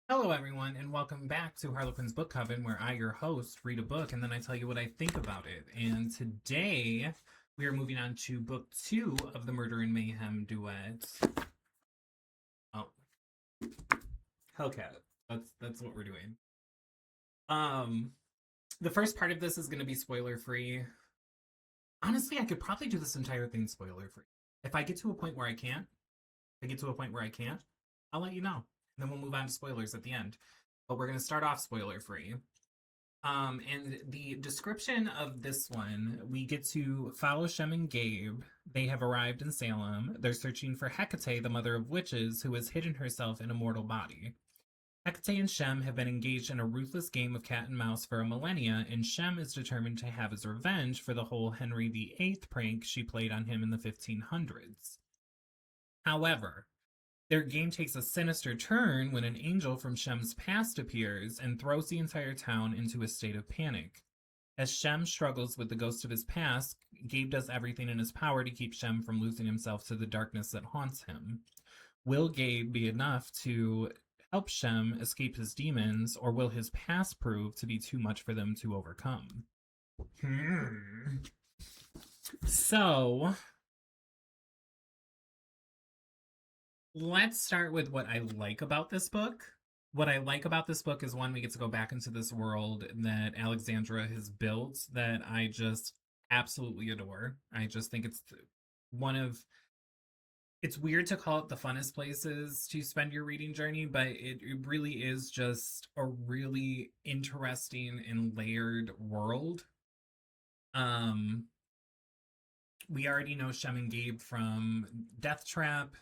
Hello, everyone, and welcome back to Harlequin's Book Coven, where I, your host, read a book and then I tell you what I think about it. And today we are moving on to book 2 of the Murder and Mayhem Duet. Oh, Hellcat. That's what we're doing. Um, the first part of this is going to be spoiler free. Honestly, I could probably do this entire thing spoiler free. If I get to a point where I can't, I'll let you know. And then we'll move on to spoilers at the end. But we're going to start off spoiler free. And the description of this one, we get to follow Shem and Gabe. They have arrived in Salem. They're searching for Hecate, the mother of witches, who has hidden herself in a mortal body. Hecate and Shem have been engaged in a ruthless game of cat and mouse for a millennia, and Shem is determined to have his revenge for the whole Henry VIII prank she played on him in the 1500s. However, their game takes a sinister turn when an angel from Shem's past appears and throws the entire town into a state of panic. As Shem struggles with the ghost of his past, Gabe does everything in his power to keep Shem from losing himself to the darkness that haunts him. Will Gabe be enough to help Shem escape his demons, or will his past prove to be too much for them to overcome? So, let's start with what I like about this book. What I like about this book is, one, we get to go back into this world that Alexandra has built that I just absolutely adore. I just think it's one of, it's weird to call it the funnest places to spend your reading journey, but it really is just a really interesting and layered world. We already know Shem and Gabe from Death Trap.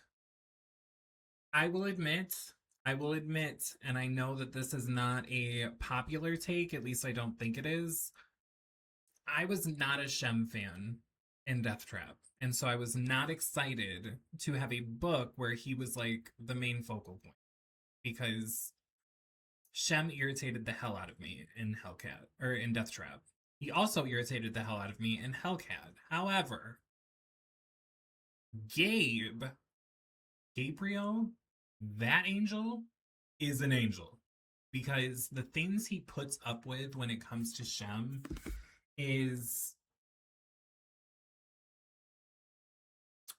I will admit, and I know that this is not a popular take, at least I don't think it is. I was not a Shem fan in Death Trap, and so I was not excited to have a book where he was like the main focal point, because Shem irritated the hell out of me in Hellcat, or in Death Trap. He also irritated the hell out of me in Hellcat. However, Gabriel, that angel is an angel, because the things he puts up with when it comes to Shem is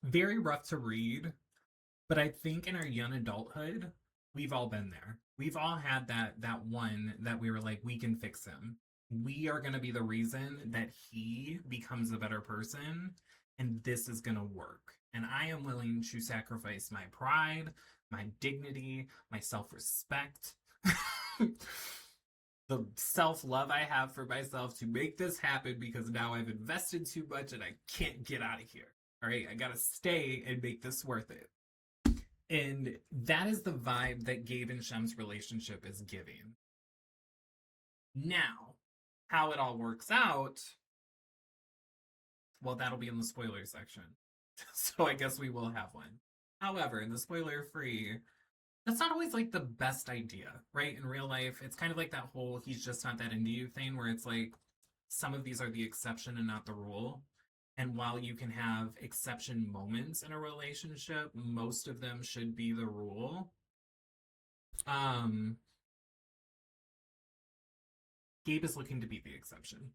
very rough to read. But I think in our young adulthood, we've all been there. We've all had that one that we were like, we can fix him. We are going to be the reason that he becomes a better person, and this is going to work. And I am willing to sacrifice my pride, my dignity, my self-respect, the self-love I have for myself to make this happen, because now I've invested too much and I can't get out of here. All right, I gotta stay and make this worth it. And that is the vibe that Gabe and Shem's relationship is giving. Now, how it all works out, well, that'll be in the spoiler section. So I guess we will have one. However, in the spoiler free, that's not always like the best idea, right? In real life, it's kind of like that whole he's just not that into you thing, where it's like some of these are the exception and not the rule. And while you can have exception moments in a relationship, most of them should be the rule. Gabe is looking to be the exception.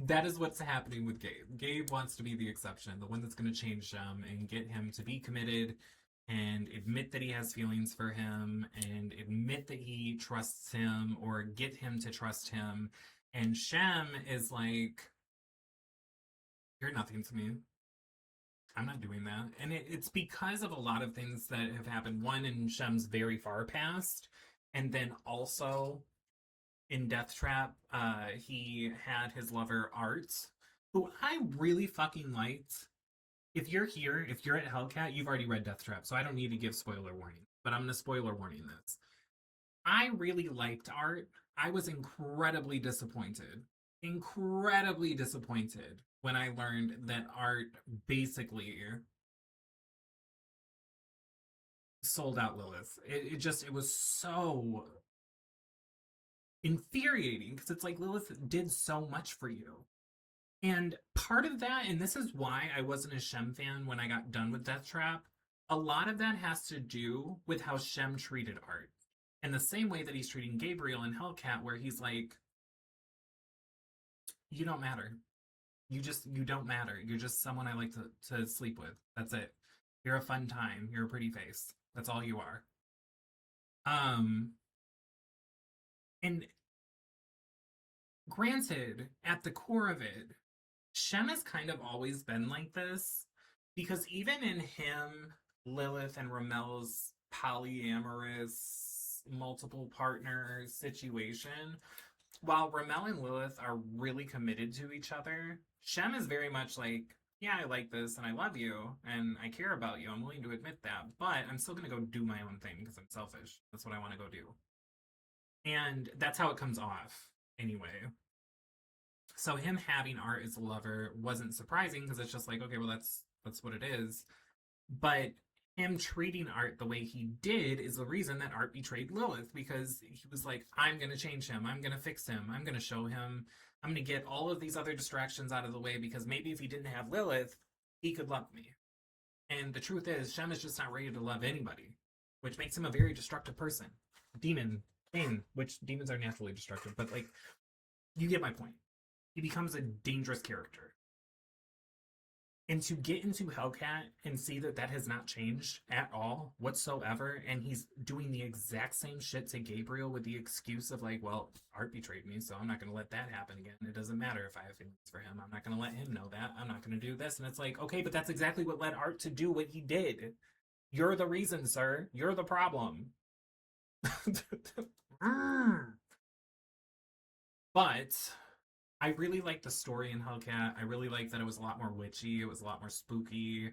That is what's happening with Gabe. Gabe wants to be the exception, the one that's going to change Shem and get him to be committed and admit that he has feelings for him and admit that he trusts him, or get him to trust him. And Shem is like, you're nothing to me. I'm not doing that. And it's because of a lot of things that have happened. One, in Shem's very far past, and then also in Death Trap, he had his lover Art, who I really fucking liked. If you're here, if you're at Hellcat, you've already read Death Trap, so I don't need to give spoiler warning. But I'm going to spoiler warning this. I really liked Art. I was incredibly disappointed when I learned that Art basically sold out Lilith. It was so infuriating, because it's like, Lilith did so much for you. And part of that, and this is why I wasn't a Shem fan when I got done with Death Trap, a lot of that has to do with how Shem treated Art. In the same way that he's treating Gabriel in Hellcat, where he's like, you don't matter. You don't matter. You're just someone I like to sleep with. That's it. You're a fun time. You're a pretty face. That's all you are. Um, and granted, at the core of it, Shem has kind of always been like this because even in him, Lilith, and Ramel's polyamorous, multiple partner situation, while Ramel and Lilith are really committed to each other, Shem is very much like, yeah, I like this and I love you and I care about you. I'm willing to admit that, but I'm still going to go do my own thing because I'm selfish. That's what I want to go do. And that's how it comes off anyway. So him having Art as a lover wasn't surprising because it's just like, okay, well, that's what it is. But him treating Art the way he did is the reason that Art betrayed Lilith, because he was like, I'm going to change him. I'm going to fix him. I'm going to show him. I'm going to get all of these other distractions out of the way because maybe if he didn't have Lilith, he could love me. And the truth is, Shem is just not ready to love anybody, which makes him a very destructive person. Demon, Bane, which demons are naturally destructive, but like, you get my point. He becomes a dangerous character. And to get into Hellcat and see that that has not changed at all whatsoever, and he's doing the exact same shit to Gabriel with the excuse of like, well, Art betrayed me, so I'm not going to let that happen again. It doesn't matter if I have feelings for him. I'm not going to let him know that. I'm not going to do this. And it's like, okay, but that's exactly what led Art to do what he did. You're the reason, sir. You're the problem. But I really like the story in Hellcat. I really like that it was a lot more witchy. It was a lot more spooky.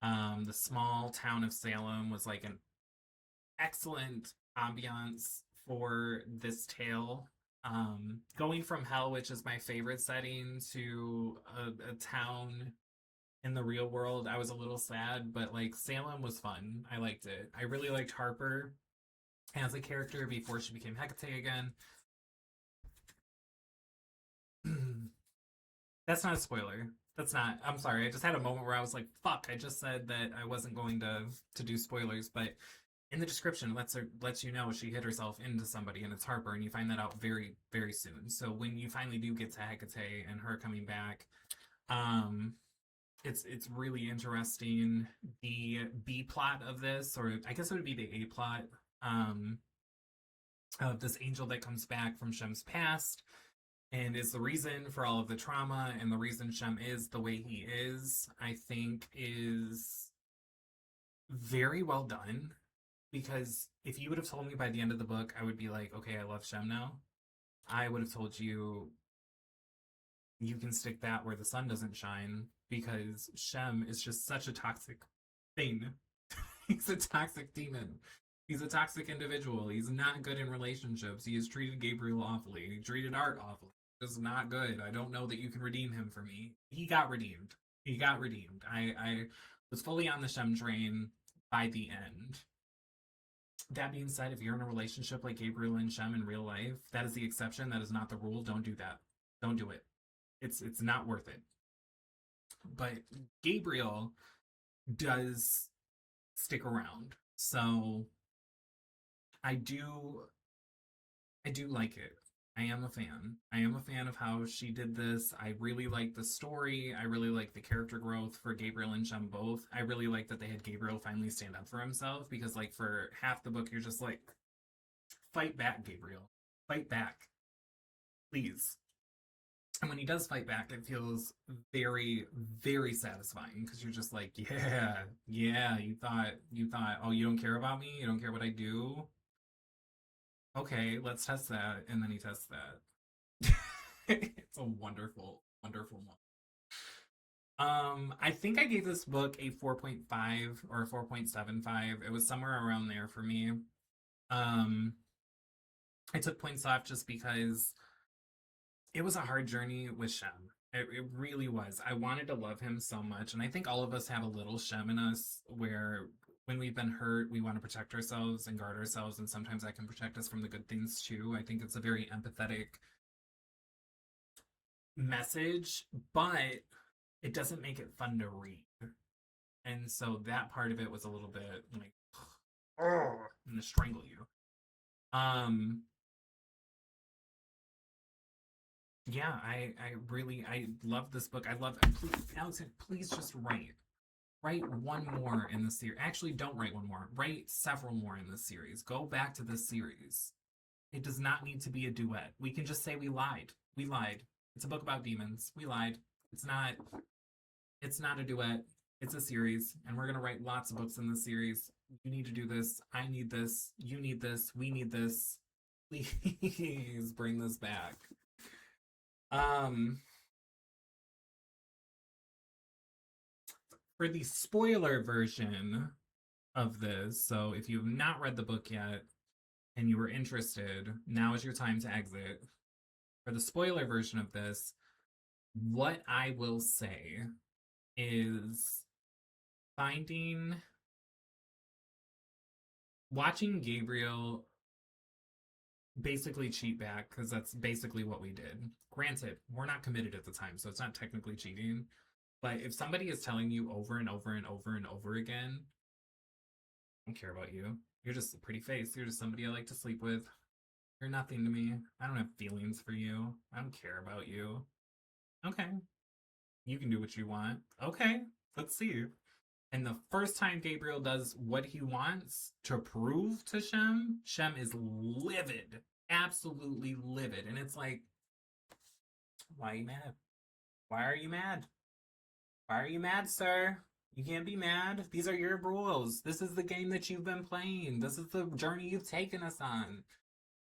The small town of Salem was like an excellent ambiance for this tale. Going from hell, which is my favorite setting, to a town in the real world, I was a little sad, but like Salem was fun. I liked it. I really liked Harper as a character before she became Hecate again. That's not a spoiler. That's not. I'm sorry. I just had a moment where I was like, "Fuck!" I just said that I wasn't going to do spoilers, but in the description lets you know she hit herself into somebody, and it's Harper, and you find that out very very soon. So when you finally do get to Hecate and her coming back, it's really interesting. The B plot of this, or I guess it would be the A plot, of this angel that comes back from Shem's past and is the reason for all of the trauma, and the reason Shem is the way he is, I think is very well done. Because if you would have told me by the end of the book, I would be like, okay, I love Shem now. I would have told you, you can stick that where the sun doesn't shine, because Shem is just such a toxic thing. He's a toxic demon. He's a toxic individual. He's not good in relationships. He has treated Gabriel awfully. He treated Art awfully. This is not good. I don't know that you can redeem him for me. He got redeemed. He got redeemed. I was fully on the Shem train by the end. That being said, if you're in a relationship like Gabriel and Shem in real life, that is the exception. That is not the rule. Don't do that. Don't do it. It's not worth it. But Gabriel does stick around. So I do like it. I am a fan. I am a fan of how she did this. I really like the story. I really like the character growth for Gabriel and Shem both. I really like that they had Gabriel finally stand up for himself, because like for half the book you're just like, fight back, Gabriel. Fight back. Please. And when he does fight back, it feels very, very satisfying, because you're just like, yeah, you thought, oh, you don't care about me? You don't care what I do? Okay, let's test that. And then he tests that. It's a wonderful, wonderful one. I think I gave this book a 4.5 or a 4.75. It was somewhere around there for me. I took points off just because it was a hard journey with Shem. It really was. I wanted to love him so much. And I think all of us have a little Shem in us where when we've been hurt, we want to protect ourselves and guard ourselves. And sometimes that can protect us from the good things too. I think it's a very empathetic message, but it doesn't make it fun to read. And so that part of it was a little bit like, I'm gonna strangle you. Um, yeah, I really I love this book. I love please, Alex, please just write one more in the series. Actually, don't write one more. Write several more in this series. Go back to this series. It does not need to be a duet. We can just say we lied. We lied. It's a book about demons. We lied. It's not it's not a duet. It's a series, and we're gonna write lots of books in this series. You need to do this. I need this. You need this. We need this. Please bring this back. Um, for the spoiler version of this, so if you have not read the book yet and you were interested, now is your time to exit. For the spoiler version of this, what I will say is finding watching Gabriel basically cheat back because that's basically what we did. Granted, we're not committed at the time, so it's not technically cheating. But if somebody is telling you over and over and over and over again, I don't care about you. You're just a pretty face. You're just somebody I like to sleep with. You're nothing to me. I don't have feelings for you. I don't care about you. Okay. You can do what you want. Okay. Let's see. And the first time Gabriel does what he wants to prove to Shem is livid. Absolutely livid. And it's like, why are you mad? Why are you mad? Why are you mad, sir? You can't be mad. These are your rules. This is the game that you've been playing. This is the journey you've taken us on.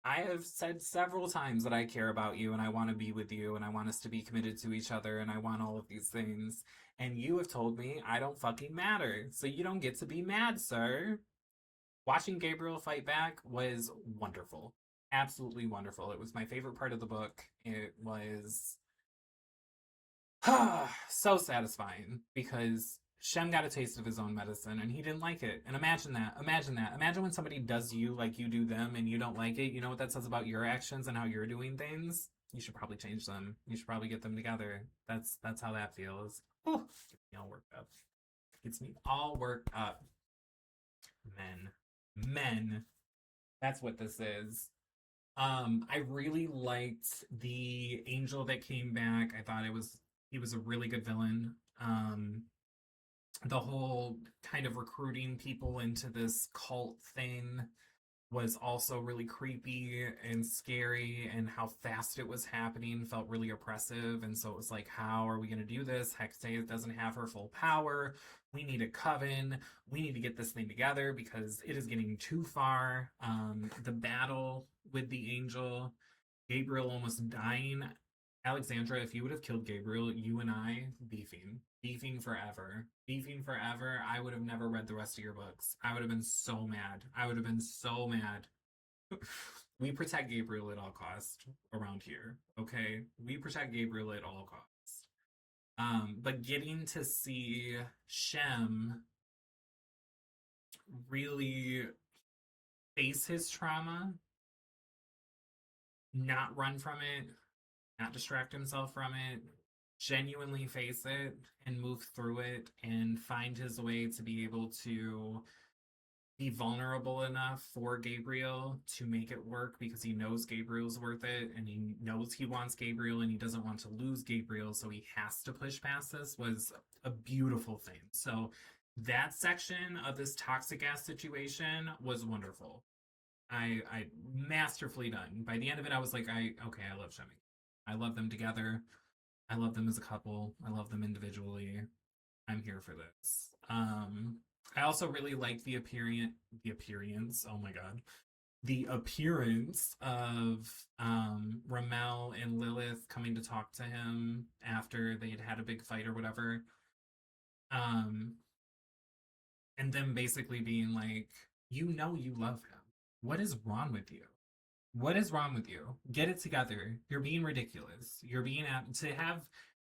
I have said several times that I care about you and I want to be with you and I want us to be committed to each other and I want all of these things. And you have told me I don't fucking matter. So you don't get to be mad, sir. Watching Gabriel fight back was wonderful. Absolutely wonderful. It was my favorite part of the book. It was so satisfying because Shem got a taste of his own medicine and he didn't like it. And imagine that. Imagine that. Imagine when somebody does you like you do them and you don't like it. You know what that says about your actions and how you're doing things? You should probably change them. You should probably get them together. That's how that feels. Oh, gets me all worked up. Gets me all worked up. Men. Men. That's what this is. I really liked the angel that came back. I thought he was a really good villain. The whole kind of recruiting people into this cult thing was also really creepy and scary, and how fast it was happening felt really oppressive. And so it was like, how are we going to do this? Hextase doesn't have her full power. We need a coven. We need to get this thing together because it is getting too far. The battle with the angel, Gabriel almost dying. Alexandra, if you would have killed Gabriel, you and I beefing forever, beefing forever. I would have never read the rest of your books. I would have been so mad. I would have been so mad. We protect Gabriel at all costs around here. Okay, we protect Gabriel at all costs. But getting to see Shem really face his trauma, not run from it, not distract himself from it, genuinely face it and move through it and find his way to be able to be vulnerable enough for Gabriel to make it work because he knows Gabriel's worth it and he knows he wants Gabriel and he doesn't want to lose Gabriel, so he has to push past this was a beautiful thing. So that section of this toxic ass situation was wonderful. I masterfully done. By the end of it, I was like, I love Shemi. I love them together. I love them as a couple. I love them individually. I'm here for this. I also really like the appearance. Oh my god, the appearance of Ramel and Lilith coming to talk to him after they had had a big fight or whatever. Um, and them basically being like, you know, you love him. What is wrong with you? What is wrong with you? Get it together. You're being ridiculous. You're being to have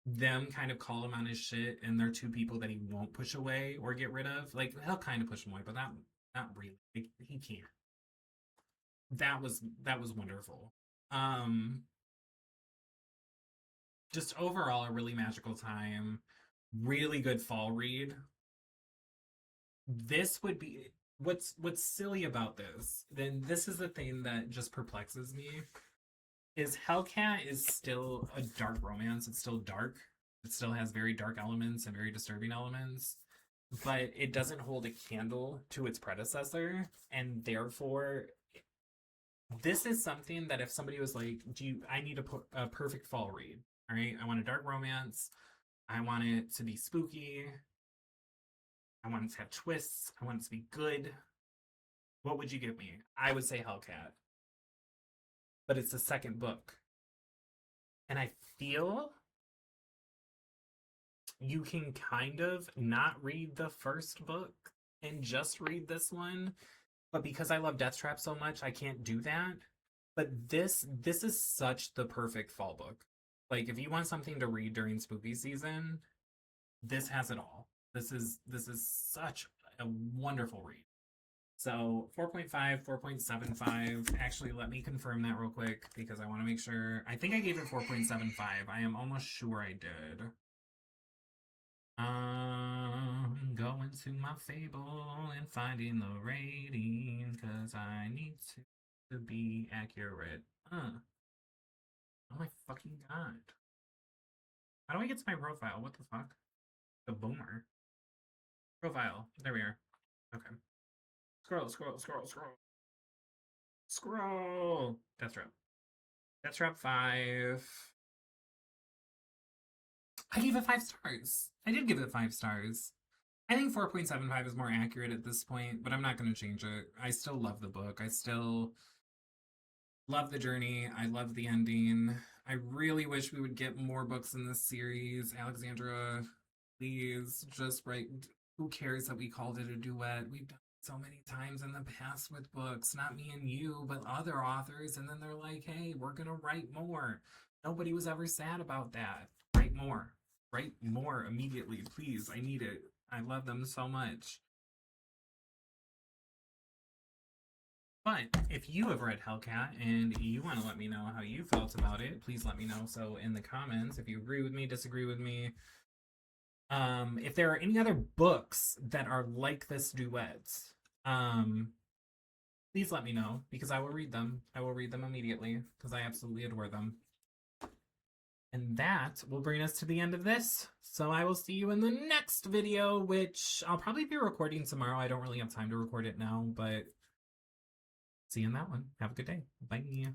them kind of call him on his shit, and they're two people that he won't push away or get rid of. Like he'll kind of push him away, but not really. Like, he can't. That was wonderful. Um, just overall a really magical time. Really good fall read. this would be what's silly about this. Then this is the thing that just perplexes me is Hellcat is still a dark romance. It's still dark. It still has very dark elements and very disturbing elements, but it doesn't hold a candle to its predecessor, and therefore this is something that if somebody was like, "Do you? I need a perfect fall read. All right, I want a dark romance. I want it to be spooky. I want it to have twists. I want it to be good. What would you give me?" I would say Hellcat, but it's the second book, and I feel you can kind of not read the first book and just read this one. But because I love Death Trap so much, I can't do that. But this is such the perfect fall book. Like if you want something to read during spooky season, this has it all. This is such a wonderful read. So 4.5, 4.75. Actually, let me confirm that real quick because I want to make sure. I think I gave it 4.75. I am almost sure I did. Going to my Fable and finding the rating because I need to be accurate. Oh my fucking god. How do I get to my profile? What the fuck? The boomer. Profile. There we are. Okay. Scroll, scroll, scroll, scroll. Scroll. Death Trap. Death Trap 5. I gave it 5 stars. I did give it 5 stars. I think 4.75 is more accurate at this point, but I'm not going to change it. I still love the book. I still love the journey. I love the ending. I really wish we would get more books in this series. Alexandra, please just write. Who cares that we called it a duet? We've done it so many times in the past with books, not me and you, but other authors. And then they're like, hey, we're going to write more. Nobody was ever sad about that. Write more. Write more immediately, please. I need it. I love them so much. But if you have read Hellcat and you want to let me know how you felt about it, please let me know. So in the comments, if you agree with me, disagree with me, if there are any other books that are like this duet, please let me know because I will read them. I will read them immediately because I absolutely adore them. And that will bring us to the end of this. So I will see you in the next video, which I'll probably be recording tomorrow. I don't really have time to record it now, but see you in that one. Have a good day. Bye.